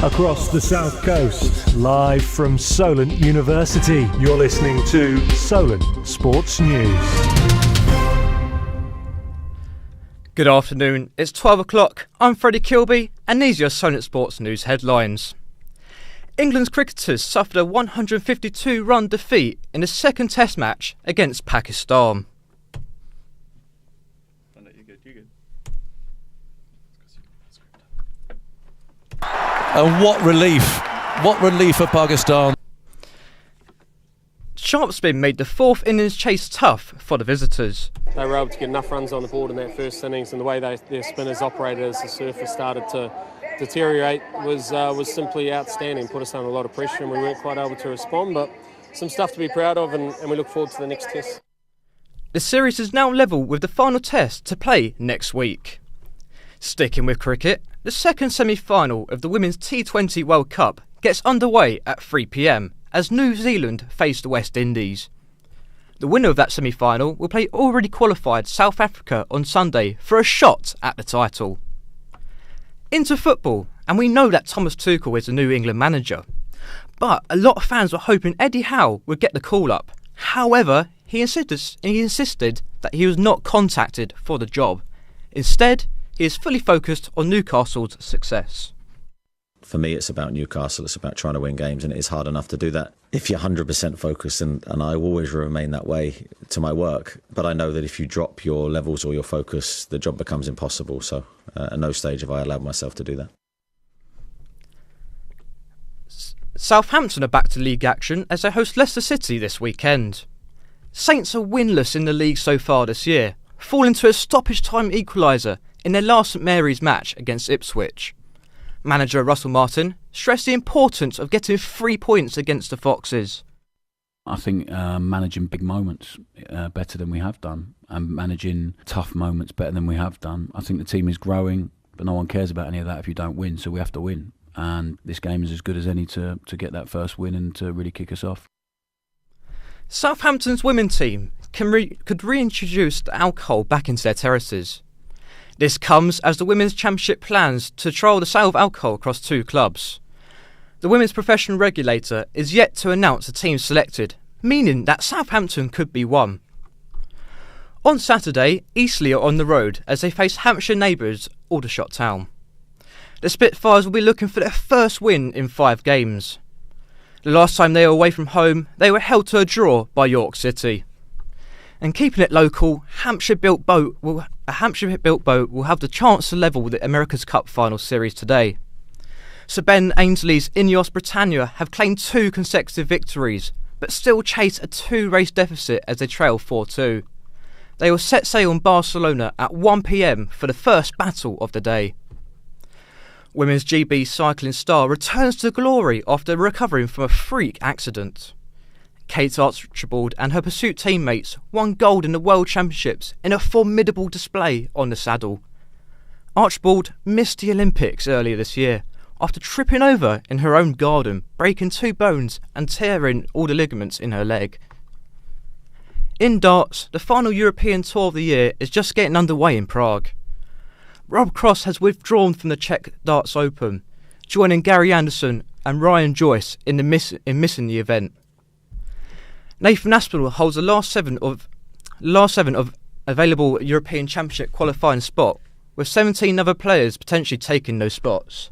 Across the South Coast, live from Solent University, you're listening to Solent Sports News. Good afternoon, it's 12 o'clock, I'm Freddie Kilby and these are your Solent Sports News headlines. England's cricketers suffered a 152-run defeat in the second test match against Pakistan. And what relief for Pakistan. Sharp spin made the fourth innings chase tough for the visitors. They were able to get enough runs on the board in that first innings, and the way their spinners operated as the surface started to deteriorate was simply outstanding. Put us under a lot of pressure and we weren't quite able to respond, but some stuff to be proud of, and we look forward to the next test. The series is now level with the final test to play next week. Sticking with cricket, the second semi-final of the Women's T20 World Cup gets underway at 3 p.m. as New Zealand face the West Indies. The winner of that semi-final will play already qualified South Africa on Sunday for a shot at the title. Into football, and we know that Thomas Tuchel is the new England manager. But a lot of fans were hoping Eddie Howe would get the call-up. However, he insisted that he was not contacted for the job. Instead, he is fully focused on Newcastle's success. For me, it's about Newcastle. It's about trying to win games, and it is hard enough to do that if you're 100% focused, and I always remain that way to my work. But I know that if you drop your levels or your focus, the job becomes impossible. So at no stage have I allowed myself to do that. Southampton are back to league action as they host Leicester City this weekend. Saints are winless in the league so far this year, falling to a stoppage time equaliser in their last St Mary's match against Ipswich. Manager Russell Martin stressed the importance of getting 3 points against the Foxes. I think managing big moments better than we have done, and managing tough moments better than we have done. I think the team is growing, but no one cares about any of that if you don't win, so we have to win. And this game is as good as any to get that first win and to really kick us off. Southampton's women's team could reintroduce the alcohol back into their terraces. This comes as the Women's Championship plans to trial the sale of alcohol across 2 clubs. The Women's Professional Regulator is yet to announce the team selected, meaning that Southampton could be one. On Saturday, Eastleigh are on the road as they face Hampshire neighbours Aldershot Town. The Spitfires will be looking for their first win in 5 games. The last time they were away from home, they were held to a draw by York City. And keeping it local, a Hampshire-built boat will have the chance to level the America's Cup final series today. Sir Ben Ainsley's Ineos Britannia have claimed 2 consecutive victories, but still chase a 2-race deficit as they trail 4-2. They will set sail on Barcelona at 1 p.m. for the first battle of the day. Women's GB cycling star returns to glory after recovering from a freak accident. Kate Archibald and her pursuit teammates won gold in the World Championships in a formidable display on the saddle. Archibald missed the Olympics earlier this year after tripping over in her own garden, breaking 2 bones and tearing all the ligaments in her leg. In darts, the final European Tour of the year is just getting underway in Prague. Rob Cross has withdrawn from the Czech Darts Open, joining Gary Anderson and Ryan Joyce in missing the event. Nathan Aspinall holds the last seven of available European Championship qualifying spot, with 17 other players potentially taking those spots.